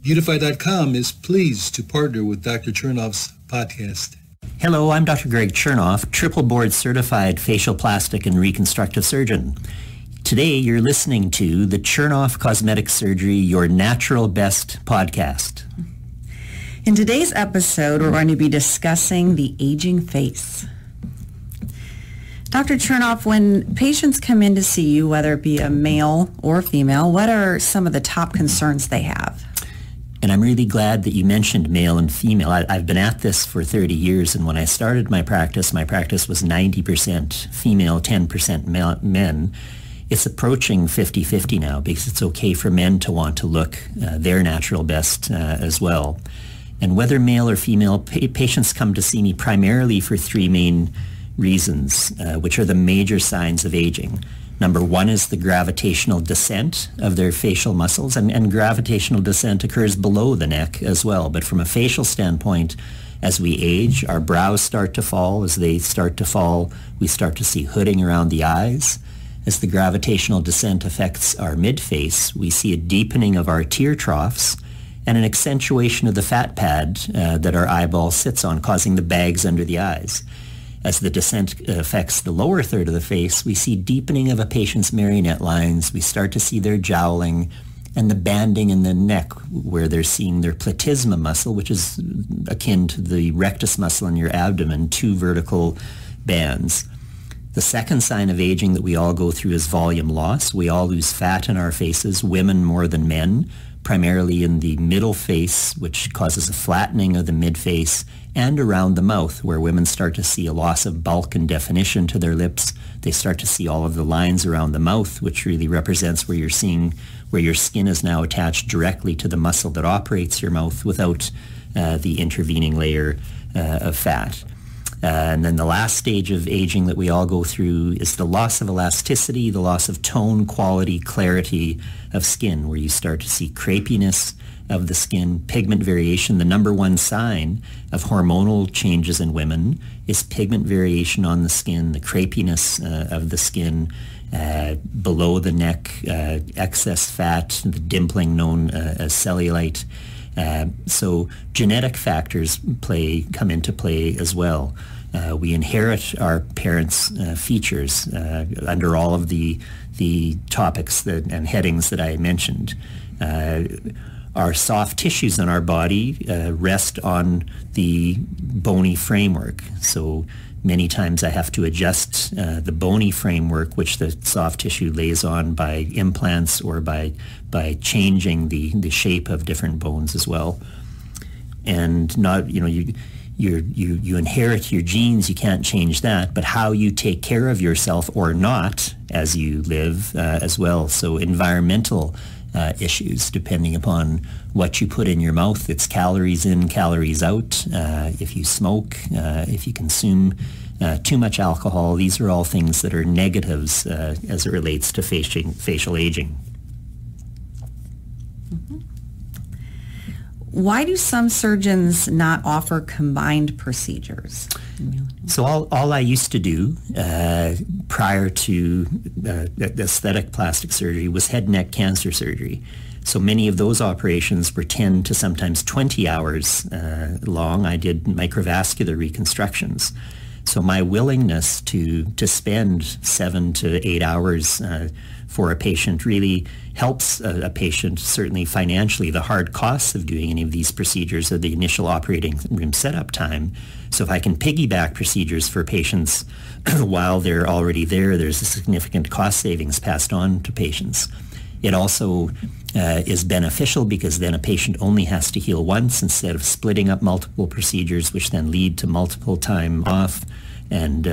Beautify.com is pleased to partner with Dr. Chernoff's podcast. Hello, I'm Dr. Greg Chernoff, triple board certified facial plastic and reconstructive surgeon. Today you're listening to the Chernoff Cosmetic Surgery Your Natural Best podcast. In today's episode, we're going to be discussing the aging face. Dr. Chernoff, when patients come in to see you, whether it be a male or female, what are some of the top concerns they have? And I'm really glad that you mentioned male and female. I've been at this for 30 years, and when I started my practice was 90% female, 10% men. It's approaching 50-50 now because it's okay for men to want to look their natural best as well. And whether male or female, patients come to see me primarily for three main reasons, which are the major signs of aging. Number one is the gravitational descent of their facial muscles, and gravitational descent occurs below the neck as well. But from a facial standpoint, as we age, our brows start to fall. As they start to fall, we start to see hooding around the eyes. As the gravitational descent affects our mid-face, we see a deepening of our tear troughs and an accentuation of the fat pad that our eyeball sits on, causing the bags under the eyes. As the descent affects the lower third of the face, we see deepening of a patient's marionette lines. We start to see their jowling and the banding in the neck where they're seeing their platysma muscle, which is akin to the rectus muscle in your abdomen, two vertical bands. The second sign of aging that we all go through is volume loss. We all lose fat in our faces, women more than men, primarily in the middle face, which causes a flattening of the mid-face, and around the mouth, where women start to see a loss of bulk and definition to their lips. They start to see all of the lines around the mouth, which really represents where you're seeing where your skin is now attached directly to the muscle that operates your mouth without the intervening layer of fat. And then the last stage of aging that we all go through is the loss of elasticity, the loss of tone, quality, clarity of skin, where you start to see crepiness of the skin, pigment variation. The number one sign of hormonal changes in women is pigment variation on the skin, the crepiness of the skin, below the neck, excess fat, the dimpling known as cellulite. So genetic factors come into play as well. We inherit our parents' features under all of the topics and headings that I mentioned. Our soft tissues in our body rest on the bony framework. So many times I have to adjust the bony framework which the soft tissue lays on by implants or by changing the shape of different bones as well. And not, you inherit your genes, you can't change that, but how you take care of yourself or not as you live as well. So environmental issues, depending upon what you put in your mouth. It's calories in, calories out. If you smoke, if you consume too much alcohol, these are all things that are negatives as it relates to facial aging. Mm-hmm. Why do some surgeons not offer combined procedures? So all I used to do prior to aesthetic plastic surgery was head and neck cancer surgery. So many of those operations were 10 to sometimes 20 hours long. I did microvascular reconstructions. So my willingness to spend 7 to 8 hours for a patient really helps a patient, certainly financially. The hard costs of doing any of these procedures are the initial operating room setup time. So if I can piggyback procedures for patients while they're already there, there's a significant cost savings passed on to patients. It also is beneficial because then a patient only has to heal once instead of splitting up multiple procedures, which then lead to multiple time off and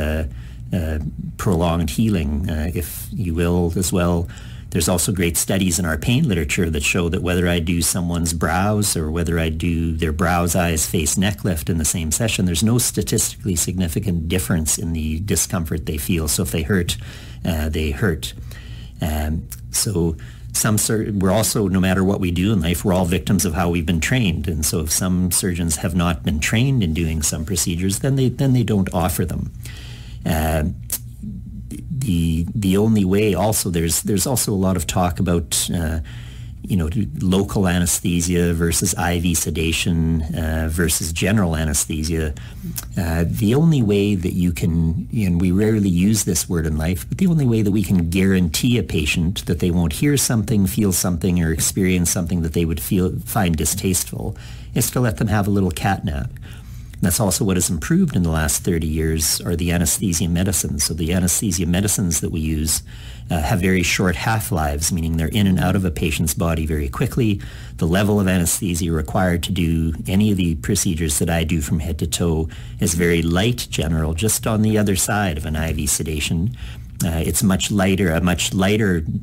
prolonged healing, if you will, as well. There's also great studies in our pain literature that show that whether I do someone's brows or whether I do their brows, eyes, face, neck lift in the same session, there's no statistically significant difference in the discomfort they feel. So if they hurt, they hurt. So we're also, no matter what we do in life, we're all victims of how we've been trained. And so if some surgeons have not been trained in doing some procedures, then they don't offer them. The only way also, there's also a lot of talk about local anesthesia versus IV sedation versus general anesthesia. The only way that you can, and we rarely use this word in life, but the only way that we can guarantee a patient that they won't hear something, feel something, or experience something that they would find distasteful is to let them have a little cat nap. That's also what has improved in the last 30 years are the anesthesia medicines. So the anesthesia medicines that we use have very short half-lives, meaning they're in and out of a patient's body very quickly. The level of anesthesia required to do any of the procedures that I do from head to toe is very light general, just on the other side of an IV sedation. It's a much lighter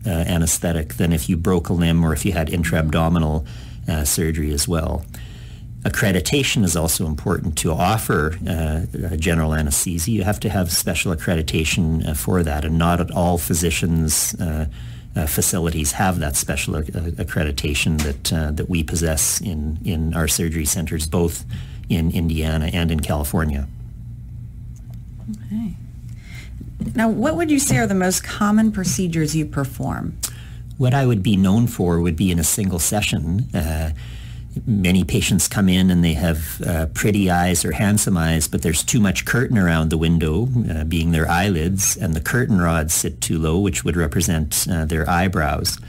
anesthetic than if you broke a limb or if you had intra-abdominal surgery as well. Accreditation is also important to offer general anesthesia. You have to have special accreditation for that, and not at all physicians' facilities have that special accreditation that we possess in our surgery centers, both in Indiana and in California. Okay. Now, what would you say are the most common procedures you perform? What I would be known for would be in a single session. Many patients come in and they have pretty eyes or handsome eyes, but there's too much curtain around the window, being their eyelids, and the curtain rods sit too low, which would represent their eyebrows.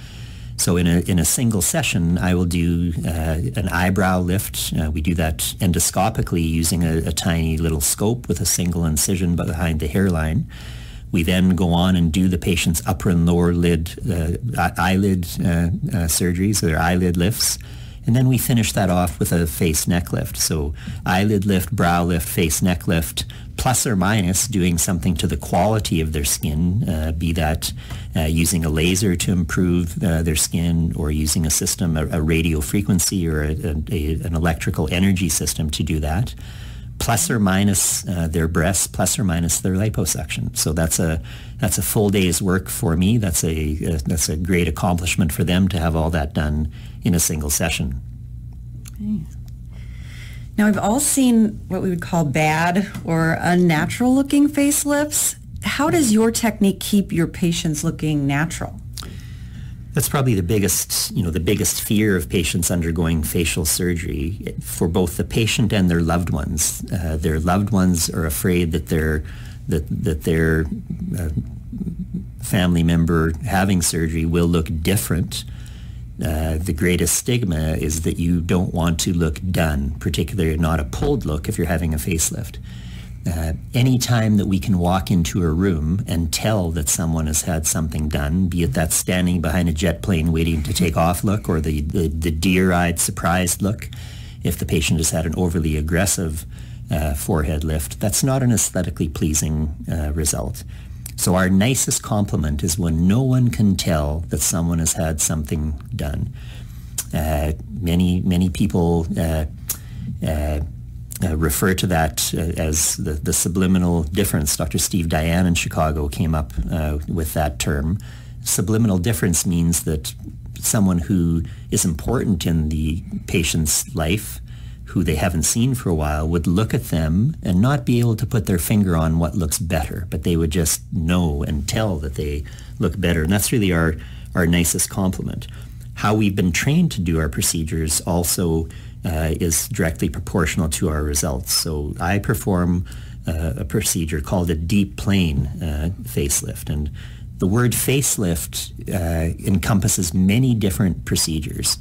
So in a single session, I will do an eyebrow lift. We do that endoscopically using a tiny little scope with a single incision behind the hairline. We then go on and do the patient's upper and lower eyelid surgeries, or their eyelid lifts. And then we finish that off with a face neck lift. So eyelid lift, brow lift, face neck lift, plus or minus doing something to the quality of their skin, be that using a laser to improve their skin, or using a system, a radio frequency or an electrical energy system to do that, plus or minus their breasts, plus or minus their liposuction. So that's a full day's work for me. That's a great accomplishment for them to have all that done in a single session. Okay. Now, we've all seen what we would call bad or unnatural looking facelifts. How does your technique keep your patients looking natural? That's probably the biggest fear of patients undergoing facial surgery for both the patient and their loved ones. Their loved ones are afraid that their family member having surgery will look different. The greatest stigma is that you don't want to look done, particularly not a pulled look if you're having a facelift. Any time that we can walk into a room and tell that someone has had something done, be it that standing behind a jet plane waiting to take off look, or the deer-eyed surprised look, if the patient has had an overly aggressive forehead lift, that's not an aesthetically pleasing result. So our nicest compliment is when no one can tell that someone has had something done. Many people refer to that as the subliminal difference. Dr. Steve Diane in Chicago came up with that term. Subliminal difference means that someone who is important in the patient's life, who they haven't seen for a while, would look at them and not be able to put their finger on what looks better, but they would just know and tell that they look better. And that's really our nicest compliment. How we've been trained to do our procedures also is directly proportional to our results. So I perform a procedure called a deep plane facelift. And the word facelift encompasses many different procedures.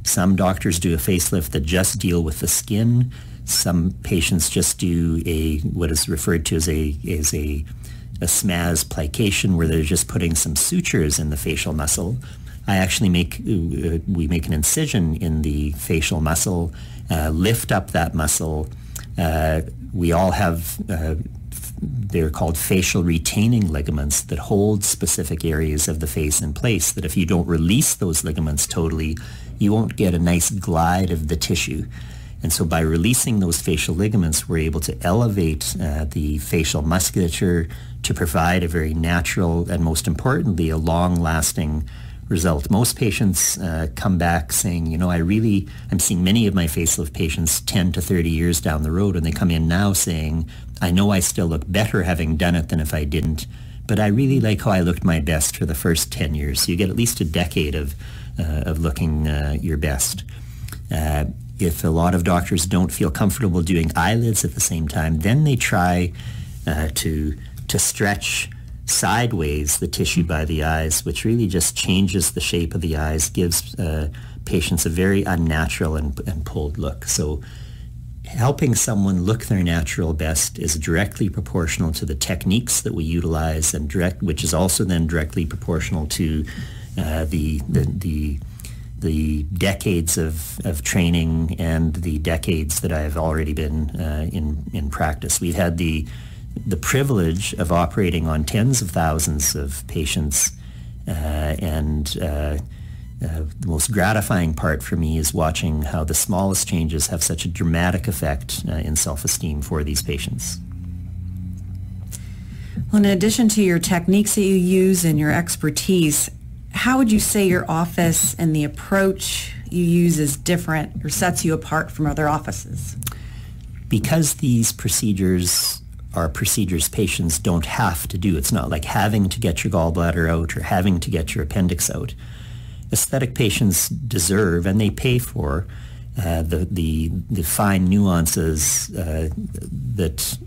Some doctors do a facelift that just deal with the skin. Some patients just do what is referred to as a SMAS plication, where they're just putting some sutures in the facial muscle. I actually make an incision in the facial muscle, lift up that muscle. We all have, they're called facial retaining ligaments that hold specific areas of the face in place, that if you don't release those ligaments totally, you won't get a nice glide of the tissue. And so by releasing those facial ligaments, we're able to elevate the facial musculature to provide a very natural and, most importantly, a long-lasting result. Most patients come back saying, I'm seeing many of my facelift patients 10 to 30 years down the road, and they come in now saying, I know I still look better having done it than if I didn't, but I really like how I looked my best for the first 10 years. So you get at least a decade of looking your best. If a lot of doctors don't feel comfortable doing eyelids at the same time, then they try to stretch sideways the tissue by the eyes, which really just changes the shape of the eyes, gives patients a very unnatural and pulled look. So helping someone look their natural best is directly proportional to the techniques that we utilize, and which is also then directly proportional to the decades of training and the decades that I've already been in practice. We've had the privilege of operating on tens of thousands of patients, and the most gratifying part for me is watching how the smallest changes have such a dramatic effect in self-esteem for these patients. Well, in addition to your techniques that you use and your expertise, how would you say your office and the approach you use is different or sets you apart from other offices? Because these procedures are procedures patients don't have to do. It's not like having to get your gallbladder out or having to get your appendix out. Aesthetic patients deserve, and they pay for, the fine nuances that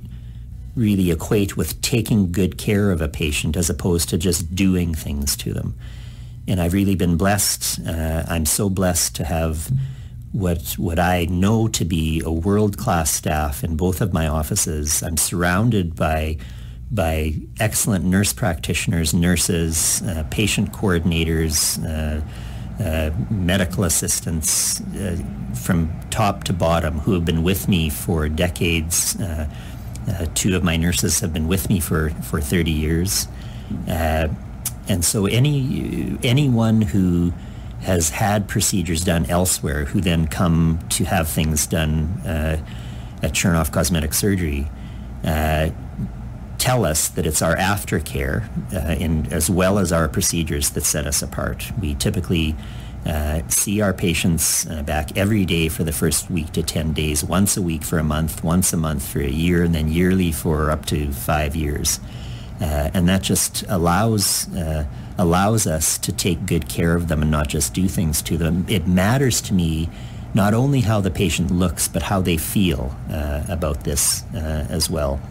really equate with taking good care of a patient as opposed to just doing things to them. And I've really been blessed. I'm so blessed to have what I know to be a world-class staff in both of my offices. I'm surrounded by excellent nurse practitioners, nurses, patient coordinators, medical assistants from top to bottom who have been with me for decades. Two of my nurses have been with me for 30 years. And so anyone who has had procedures done elsewhere who then come to have things done at Chernoff Cosmetic Surgery tell us that it's our aftercare as well as our procedures that set us apart. We typically see our patients back every day for the first week to 10 days, once a week for a month, once a month for a year, and then yearly for up to 5 years. And that just allows us to take good care of them and not just do things to them. It matters to me not only how the patient looks, but how they feel about this as well.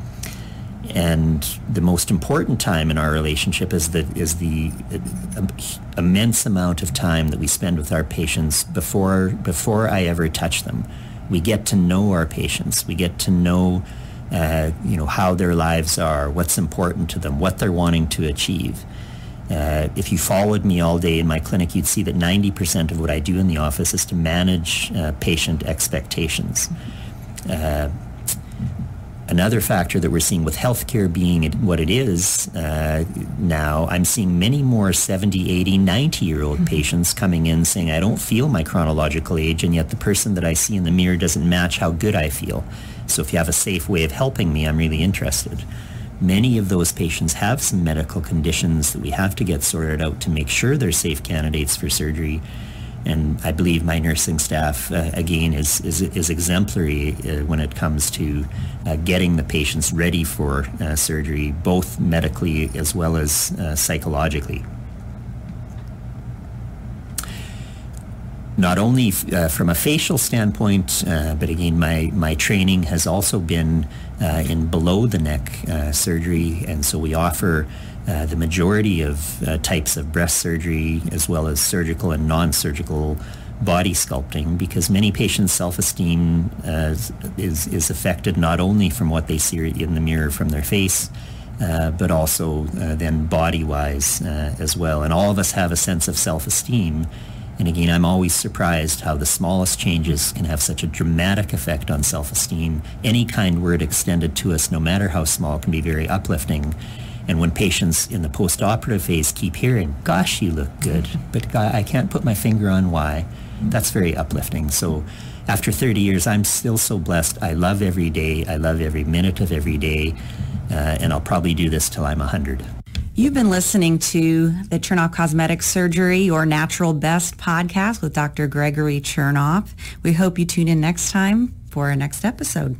And the most important time in our relationship is the immense amount of time that we spend with our patients before I ever touch them. We get to know our patients. We get to know how their lives are, what's important to them, what they're wanting to achieve. If you followed me all day in my clinic, you'd see that 90% of what I do in the office is to manage patient expectations. Another factor that we're seeing with healthcare being what it is now, I'm seeing many more 70, 80, 90-year-old patients coming in saying, I don't feel my chronological age, and yet the person that I see in the mirror doesn't match how good I feel. So if you have a safe way of helping me, I'm really interested. Many of those patients have some medical conditions that we have to get sorted out to make sure they're safe candidates for surgery. And I believe my nursing staff, again, is exemplary when it comes to getting the patients ready for surgery, both medically as well as psychologically. Not only from a facial standpoint, but again, my training has also been in below-the-neck surgery, and so we offer the majority of types of breast surgery as well as surgical and non-surgical body sculpting, because many patients' self-esteem is affected not only from what they see in the mirror from their face, but also then body-wise as well. And all of us have a sense of self-esteem. And again, I'm always surprised how the smallest changes can have such a dramatic effect on self-esteem. Any kind word extended to us, no matter how small, can be very uplifting. And when patients in the post-operative phase keep hearing, gosh, you look good, but I can't put my finger on why, that's very uplifting. So after 30 years, I'm still so blessed. I love every day. I love every minute of every day. And I'll probably do this till I'm 100. You've been listening to the Chernoff Cosmetic Surgery, Your Natural Best podcast with Dr. Gregory Chernoff. We hope you tune in next time for our next episode.